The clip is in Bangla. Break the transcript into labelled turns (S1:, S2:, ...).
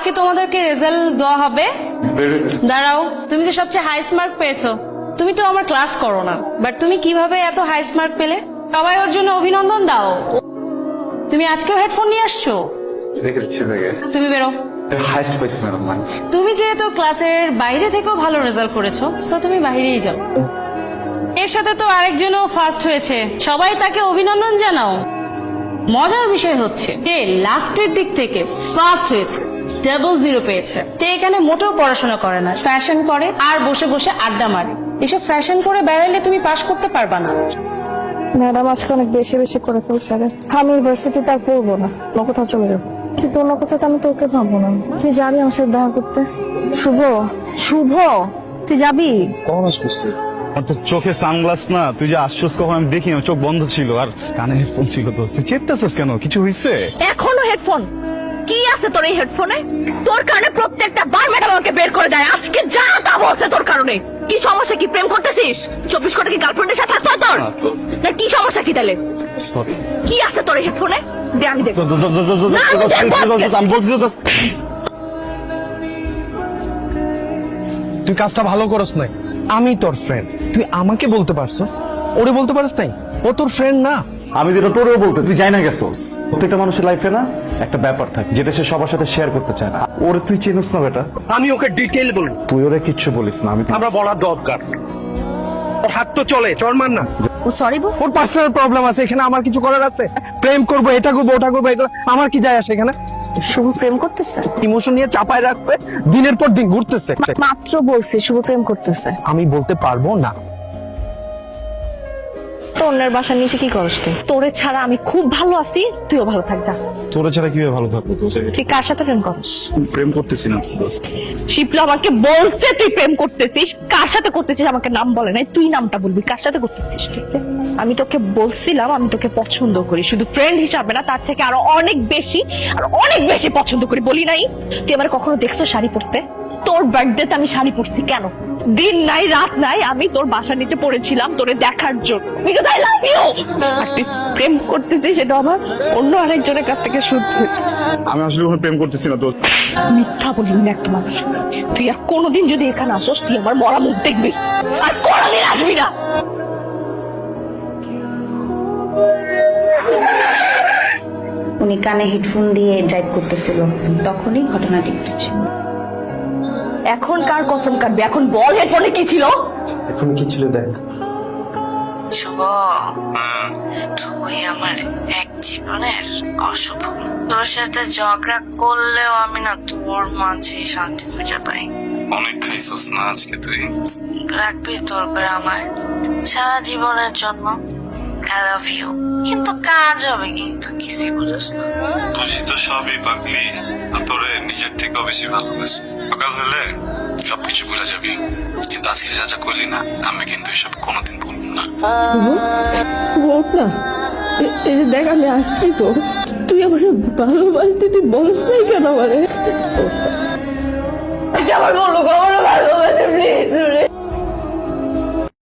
S1: আজকে তোমাদেরকে রেজাল্ট দেওয়া হবে। দাঁড়াও, তুমি তো সবচেয়ে হাইস্ট মার্ক পেয়েছো। তুমি তো আমার ক্লাস করো না, বাট তুমি কিভাবে এত হাইস্ট মার্ক পেলে? সবাই ওর জন্য অভিনন্দন দাও। তুমি আজকেও হেডফোন নিয়ে আসছো? তুমি বেরো। তুমি যেহেতু ক্লাসের বাইরে থেকেও ভালো রেজাল্ট করেছো, সো তুমি বাইরেই যাও। এর সাথে তো আরেকজনও ফার্স্ট হয়েছে, সবাই তাকে অভিনন্দন জানাও। মজার বিষয় হচ্ছে যে লাস্টের দিক থেকে ফার্স্ট হয়েছে, ডাবল জিরো পেয়েছে। সে এখানে মোটেও পড়াশোনা করে না, ফ্যাশন করে আর বসে বসে আড্ডা মারে। এসব ফ্যাশন করে বেড়াইলে তুমি পাশ করতে পারবা না।
S2: ম্যাডাম আজকে অনেক বেশি বেশি করে ফেলছে রে। আমি ইউনিভার্সিটিতে আর পড়বো না, অন্য কোথাও চলে যাবো। কিন্তু অন্য কোথাও তো আমি তোকে ভাববো না। তুই যাবি আমার সাথে দেখা করতে? শুভ, শুভ তুই যাবি?
S3: কখন আসছিস? আর তোর চোখে সানগ্লাস না, তুই যে আসছিস কখন আমি দেখি, চোখ বন্ধ ছিল আর কানে হেডফোন ছিল। তো তুই চেপতেছিস কেন? কিছু হয়েছে?
S4: এখনো হেডফোন? কি আছে তোর এই হেডফোনে? তোর কারণে প্রত্যেকটা বার ম্যাডাম আমাকে বের করে দেয়। আজকে যা তা বলছে তোর কারণে। কি সমস্যা? কি প্রেম করতেছিস? 24 ঘন্টা কি গার্লফ্রেন্ডের সাথে থাকতো তোর? না কি সমস্যা কি তাহলে?
S3: সরি।
S4: কি আছে তোর এই হেডফোনে? দে আমি দেখবো।
S3: আমি বলছি
S5: তুই কাজটা ভালো করস নাই। আমি তোর ফ্রেন্ড, তুই আমাকে বলতে পারছস, ওরে বলতে পারস নাই? ও তোর ফ্রেন্ড না।
S3: আমি যেটা তোরেও বলতে, তুই যাই না গেছস। প্রত্যেকটা মানুষের লাইফে না একটা ব্যাপার থাকে যেটা সে সবার সাথে শেয়ার করতে চায় না। ওরে তুই চিনিস না বেটা।
S5: আমি ওকে ডিটেইল বলবো।
S3: তুই ওরে কিচ্ছু বলিস না।
S5: আমরা বলার দরকার। ওর হাত তো চলে, চল মার না।
S4: ও সরি বল।
S5: ওর পার্সোনাল প্রবলেম আছে, এখানে আমার কিছু করার আছে? প্রেম করবো, এটা করবো, ওটা করবো, এগুলো আমার কি যায় আসে এখানে?
S2: শুভ প্রেম করতেছে?
S5: ইমোশন নিয়ে চাপায় রাখছে, দিনের পর দিন ঘুরতেছে।
S2: মাত্র বলছি শুভ প্রেম করতেছে।
S5: আমি বলতে পারবো না।
S4: তো অন্যের বাসার নিচে কি করছ তুই? তোরে ছাড়া আমি খুব ভালো আছি, তুইও ভালো থাক যা।
S3: তোরে ছাড়া কিভাবে ভালো থাকবো?
S4: তুই কার সাথে প্রেম করছ?
S3: প্রেম করতেছি না।
S4: শিপলা আমাকে বলছে তুই প্রেম করতেছিস। কার সাথে করতেছিস আমাকে নাম বলে নাই, তুই নামটা বলবি। কার সাথে করতেছিস? আমি তোকে বলছিলাম আমি তোকে পছন্দ করি, শুধু ফ্রেন্ড হিসাবে না, তার থেকে আরো অনেক বেশি পছন্দ করি। বলি নাই? তুই আমার কখনো দেখছো শাড়ি পরতে? তোর বার্থডেতে আমি শাড়ি পরছি কেন? দিন নাই রাত নাই আমি তোর বাসার নিচে পড়েছিলাম তোরে দেখার জন্য, বিকজ আই লাভ ইউ। আর তুই প্রেম করতেছিস, সেটা আমার অন্য আরেকজনের কাছ থেকে শুনতে।
S3: আমি আসলে কোনো প্রেম করতেছি না দোস্ত।
S4: মিথ্যা বলবি না একটা মানুষ। তুই আর কোনোদিন যদি এখানে আসোস, তুই আমার মরা মুখ দেখবি, আর কোনোদিন আসবি না।
S6: উনি কানে হেডফোন দিয়ে ড্রাইভ করতেছিল, তখনই ঘটনাটি ঘটেছে।
S4: এখন কার কসম কাটবি? এখন বল হেডফোনে কি ছিল?
S5: এখন কি ছিল দেখ।
S6: শুভ, তুই আমার এক জীবনের অশুভ। তোর সাথে ঝগড়া করলেও আমি না তোর মাঝে শান্তি খুঁজে পাই।
S3: অনেক খাইছস না আজকে তুই।
S6: রাখবি তোর করে আমায় সারা জীবনের জন্য। I love you. কিন্তু কাজ হবে কিন্তু কিছুই বুঝোস না।
S3: বুঝি তো সবই পাগলি, তোরে নিজের থেকেও বেশি ভালোবাসি। সকাল হলে সবকিছু ভুলে যাবি, কিন্তু আজকে যা যা করলি না, আমি কিন্তু এসব কোনোদিন ভুলব না।
S2: বল না, এই যে দেখ আমি আসছি তো, তুই আমার ভালোবাসতে, তুই বলস নাই কেন আমারে?
S4: আমার বলো, আমার ভালোবাসে প্লিজ।